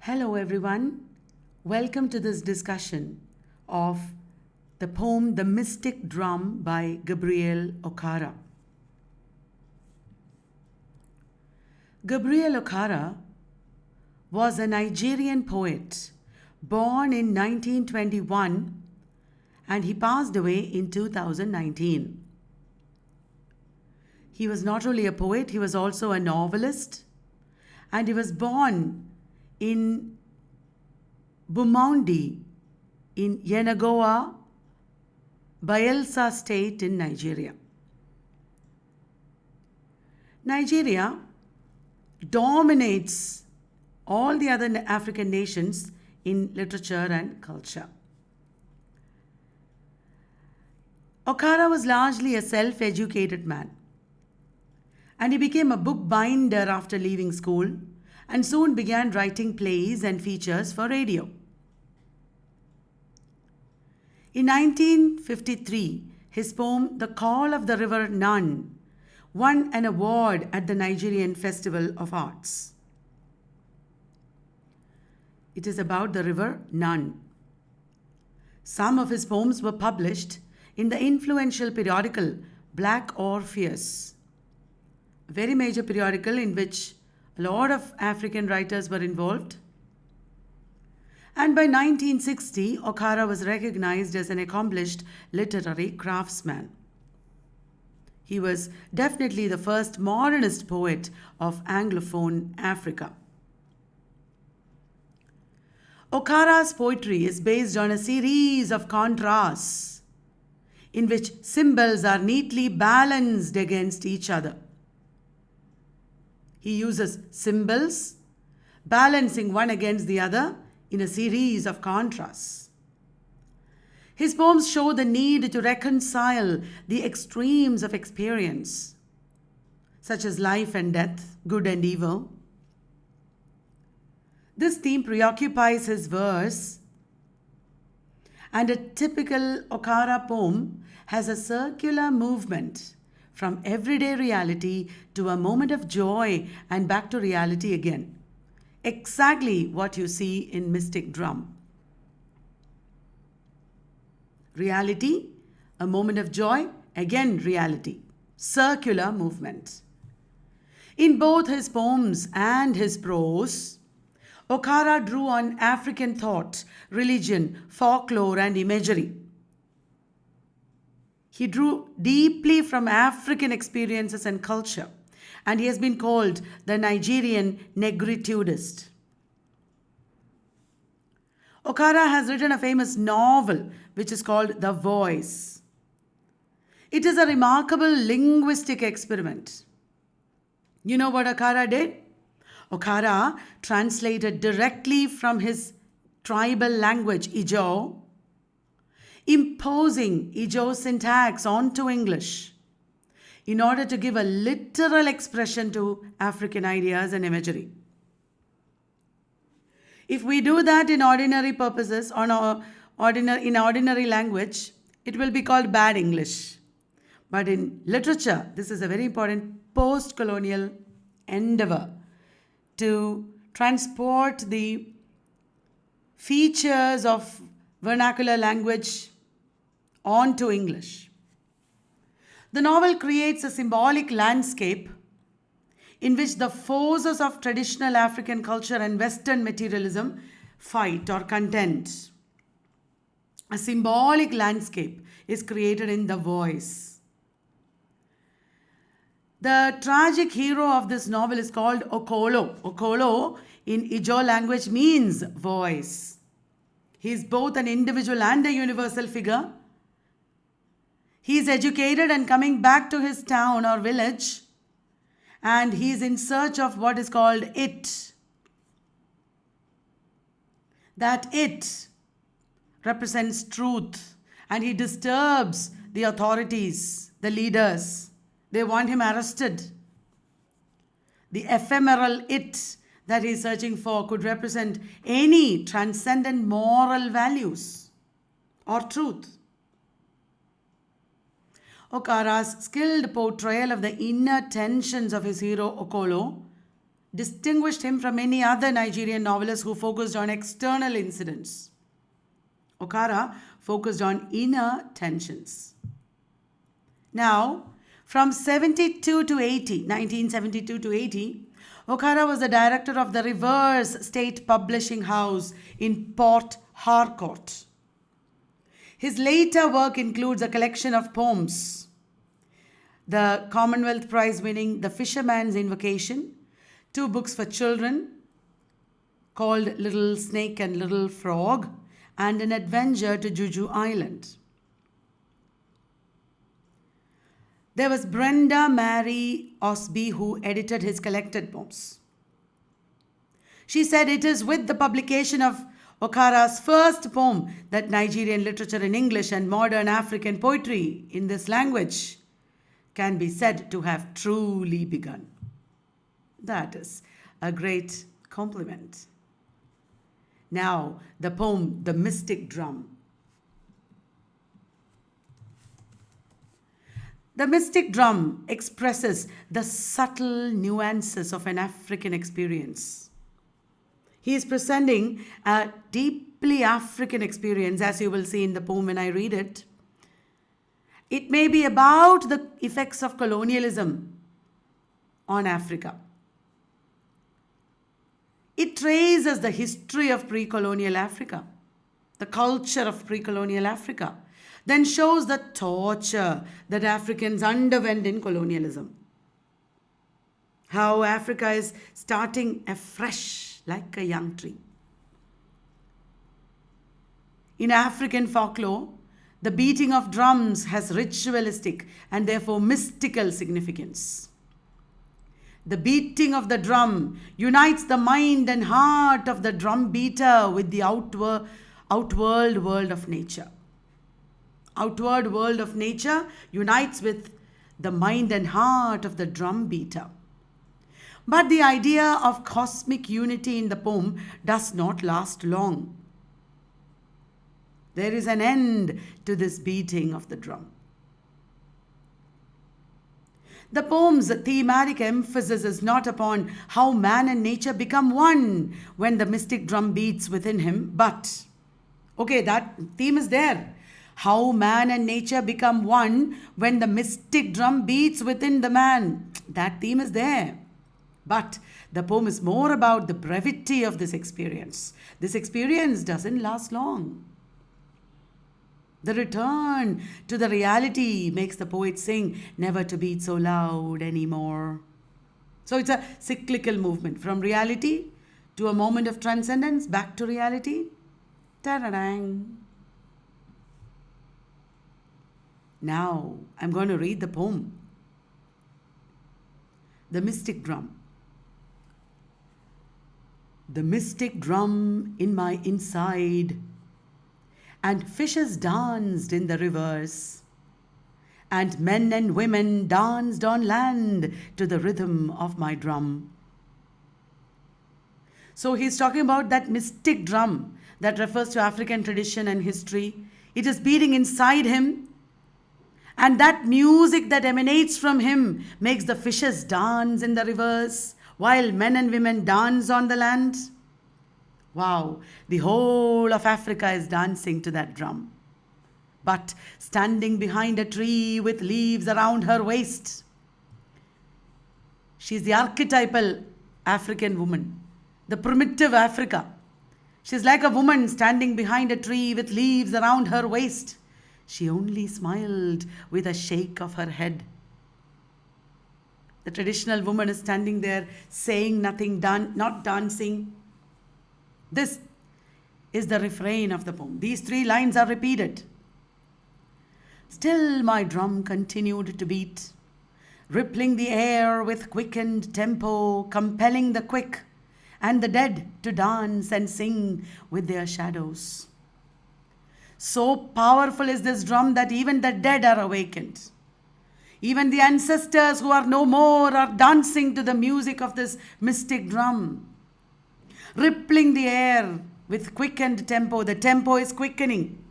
Hello everyone, welcome to this discussion of the poem The Mystic Drum by Gabriel Okara. Gabriel Okara was a Nigerian poet born in 1921 and he passed away in 2019. He was not only a poet, he was also a novelist, and he was born in Bumaundi in Yenagoa, Bayelsa State in Nigeria. Nigeria dominates all the other African nations in literature and culture. Okara was largely a self-educated man, and he became a bookbinder after leaving school and soon began writing plays and features for radio. In 1953, his poem The Call of the River Nun won an award at the Nigerian Festival of Arts. It is about the river Nun. Some of his poems were published in the influential periodical Black Orpheus, a very major periodical in which a lot of African writers were involved. And by 1960, Okara was recognized as an accomplished literary craftsman. He was definitely the first modernist poet of Anglophone Africa. Okara's poetry is based on a series of contrasts in which symbols are neatly balanced against each other. He uses symbols, balancing one against the other in a series of contrasts. His poems show the need to reconcile the extremes of experience, such as life and death, good and evil. This theme preoccupies his verse, and a typical Okara poem has a circular movement from everyday reality to a moment of joy and back to reality again. Exactly what you see in Mystic Drum. Reality, a moment of joy, again reality. Circular movement. In both his poems and his prose, Okara drew on African thought, religion, folklore, and imagery. He drew deeply from African experiences and culture, and he has been called the Nigerian negritudeist. Okara has written a famous novel which is called The Voice. It is a remarkable linguistic experiment. You know what Okara did? Okara translated directly from his tribal language, Ijaw, imposing Ijaw syntax onto English in order to give a literal expression to African ideas and imagery. If we do that in ordinary purposes, in ordinary language, it will be called bad English. But in literature, this is a very important post-colonial endeavor to transport the features of vernacular language onto English. The novel creates a symbolic landscape in which the forces of traditional African culture and Western materialism fight or contend. A symbolic landscape is created in The Voice. The tragic hero of this novel is called Okolo. Okolo in Ijaw language means voice. He is both an individual and a universal figure. He is educated and coming back to his town or village, and he is in search of what is called it. That it represents truth, and he disturbs the authorities, the leaders. They want him arrested. The ephemeral it that he is searching for could represent any transcendent moral values or truth. Okara's skilled portrayal of the inner tensions of his hero Okolo distinguished him from many other Nigerian novelists who focused on external incidents. Okara focused on inner tensions. Now, from 1972 to 80, Okara was the director of the Rivers State Publishing House in Port Harcourt. His later work includes a collection of poems, the Commonwealth Prize winning The Fisherman's Invocation, 2 books for children called Little Snake and Little Frog, and An Adventure to Juju Island. There was Brenda Mary Osby who edited his collected poems. She said it is with the publication of Okara's first poem that Nigerian literature in English and modern African poetry in this language can be said to have truly begun. That is a great compliment. Now, the poem, The Mystic Drum. The mystic drum expresses the subtle nuances of an African experience. He is presenting a deeply African experience, as you will see in the poem when I read it. It may be about the effects of colonialism on Africa. It traces the history of pre-colonial Africa, the culture of pre-colonial Africa, then shows the torture that Africans underwent in colonialism. How Africa is starting afresh like a young tree. In African folklore, the beating of drums has ritualistic and therefore mystical significance. The beating of the drum unites the mind and heart of the drum beater with the outward world of nature. Outward world of nature unites with the mind and heart of the drum beater. But the idea of cosmic unity in the poem does not last long. There is an end to this beating of the drum. The poem's thematic emphasis is not upon how man and nature become one when the mystic drum beats within him, but, okay, that theme is there. How man and nature become one when the mystic drum beats within the man. That theme is there. But the poem is more about the brevity of this experience. This experience doesn't last long. The return to the reality makes the poet sing, never to beat so loud anymore. So it's a cyclical movement from reality to a moment of transcendence, back to reality. Ta-da-dang. Now I'm going to read the poem. The Mystic Drum. The mystic drum in my inside, and fishes danced in the rivers, and men and women danced on land to the rhythm of my drum. So he's talking about that mystic drum that refers to African tradition and history. It is beating inside him, and that music that emanates from him makes the fishes dance in the rivers, while men and women dance on the land. Wow, the whole of Africa is dancing to that drum. But standing behind a tree with leaves around her waist, she's the archetypal African woman, the primitive Africa. She's like a woman standing behind a tree with leaves around her waist. She only smiled with a shake of her head. The traditional woman is standing there saying nothing, not dancing. This is the refrain of the poem. These 3 lines are repeated. Still my drum continued to beat, rippling the air with quickened tempo, compelling the quick and the dead to dance and sing with their shadows. So powerful is this drum that even the dead are awakened. Even the ancestors who are no more are dancing to the music of this mystic drum. Rippling the air with quickened tempo. The tempo is quickening.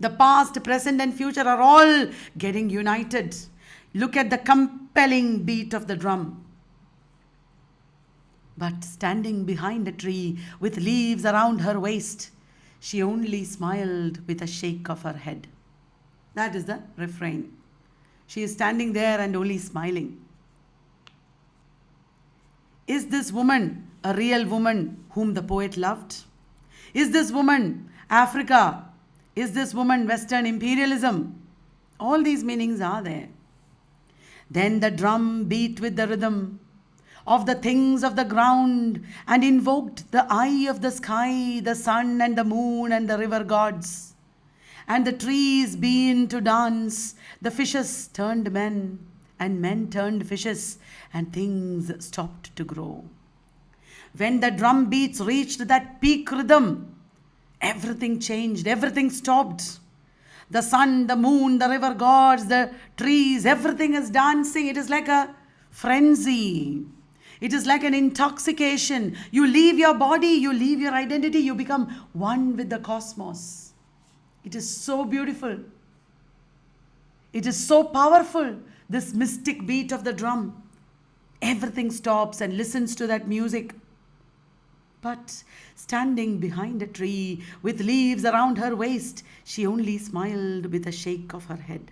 The past, present and future are all getting united. Look at the compelling beat of the drum. But standing behind a tree with leaves around her waist, she only smiled with a shake of her head. That is the refrain. She is standing there and only smiling. Is this woman a real woman whom the poet loved? Is this woman Africa? Is this woman Western imperialism? All these meanings are there. Then the drum beat with the rhythm of the things of the ground and invoked the eye of the sky, the sun and the moon and the river gods. And the trees began to dance, the fishes turned men, and men turned fishes, and things stopped to grow. When the drum beats reached that peak rhythm, everything changed, everything stopped. The sun, the moon, the river gods, the trees, everything is dancing. It is like a frenzy. It is like an intoxication. You leave your body, you leave your identity, you become one with the cosmos. It is so beautiful. It is so powerful, this mystic beat of the drum. Everything stops and listens to that music. But standing behind a tree with leaves around her waist, she only smiled with a shake of her head.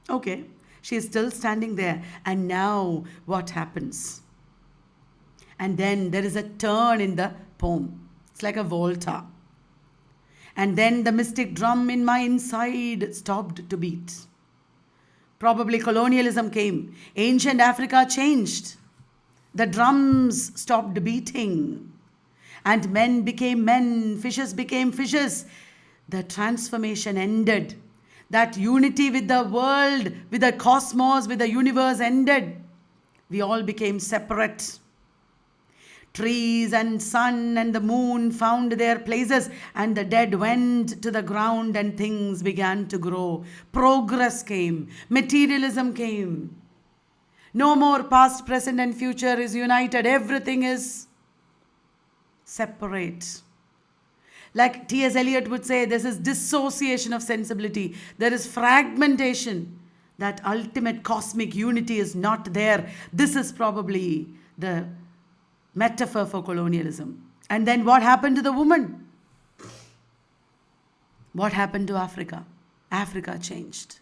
Okay, she is still standing there. And now what happens? And then there is a turn in the poem. It's like a volta. And then the mystic drum in my inside stopped to beat. Probably colonialism came. Ancient Africa changed. The drums stopped beating. And men became men, fishes became fishes. The transformation ended. That unity with the world, with the cosmos, with the universe ended. We all became separate. Trees and sun and the moon found their places, and the dead went to the ground, and things began to grow. Progress came. Materialism came. No more past, present and future is united. Everything is separate. Like T.S. Eliot would say, this is dissociation of sensibility. There is fragmentation. That ultimate cosmic unity is not there. This is probably the metaphor for colonialism. And then what happened to the woman? What happened to Africa? Africa changed.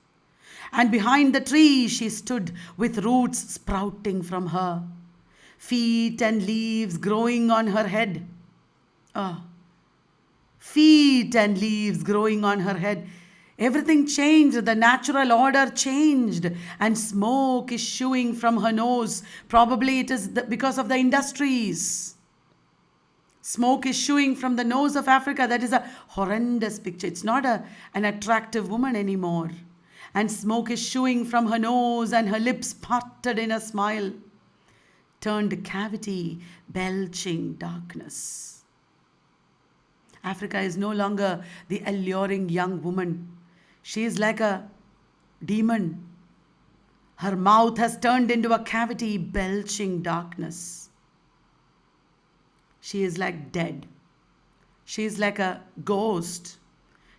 And behind the tree she stood with roots sprouting from her, feet and leaves growing on her head. Feet and leaves growing on her head. Everything changed. The natural order changed. And smoke issuing from her nose. Probably it is because of the industries. Smoke issuing from the nose of Africa. That is a horrendous picture. It's not an attractive woman anymore. And smoke issuing from her nose, and her lips parted in a smile. Turned cavity, belching darkness. Africa is no longer the alluring young woman. She is like a demon. Her mouth has turned into a cavity, belching darkness. She is like dead. She is like a ghost.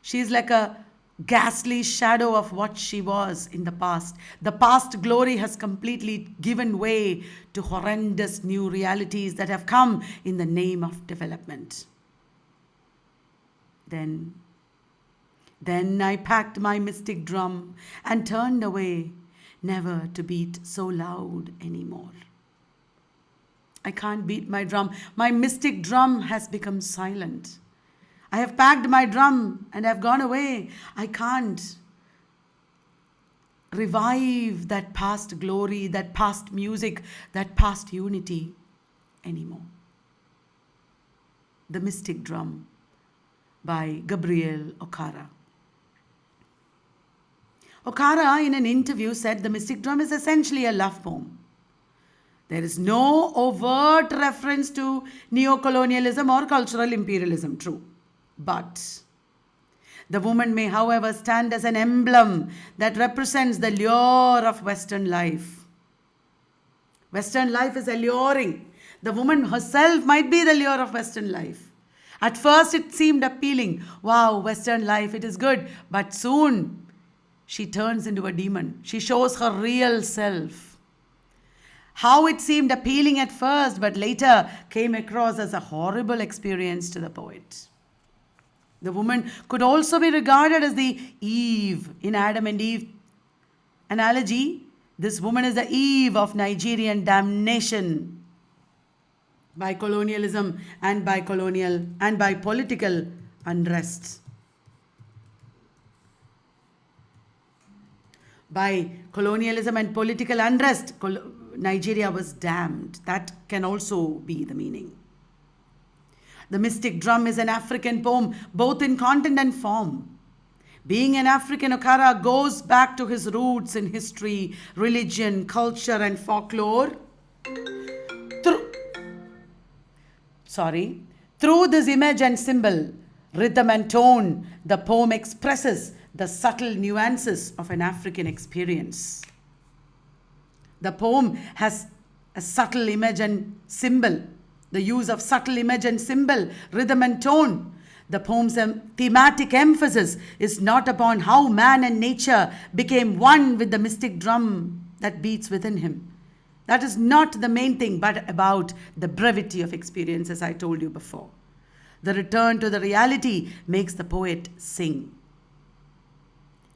She is like a ghastly shadow of what she was in the past. The past glory has completely given way to horrendous new realities that have come in the name of development. Then I packed my mystic drum and turned away, never to beat so loud anymore. I can't beat my drum. My mystic drum has become silent. I have packed my drum and have gone away. I can't revive that past glory, that past music, that past unity anymore. The Mystic Drum by Gabriel Okara. Okara, in an interview, said the Mystic Drum is essentially a love poem. There is no overt reference to neocolonialism or cultural imperialism, true. But the woman may, however, stand as an emblem that represents the lure of Western life. Western life is alluring. The woman herself might be the lure of Western life. At first it seemed appealing. Wow, Western life, it is good. But soon she turns into a demon. She shows her real self. How it seemed appealing at first, but later came across as a horrible experience to the poet. The woman could also be regarded as the Eve in Adam and Eve analogy. This woman is the Eve of Nigerian damnation by colonialism and by political unrest. By colonialism and political unrest, Nigeria was damned. That can also be the meaning. The Mystic Drum is an African poem, both in content and form. Being an African, Okara goes back to his roots in history, religion, culture, and folklore. Through this image and symbol, rhythm and tone, the poem expresses the subtle nuances of an African experience. The poem has a subtle image and symbol, the use of subtle image and symbol, rhythm and tone. The poem's thematic emphasis is not upon how man and nature became one with the mystic drum that beats within him. That is not the main thing, but about the brevity of experience, as I told you before. The return to the reality makes the poet sing.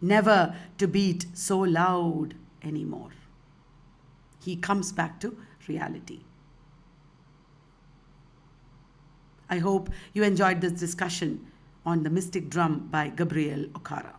Never to beat so loud anymore. He comes back to reality. I hope you enjoyed this discussion on the Mystic Drum by Gabriel Okara.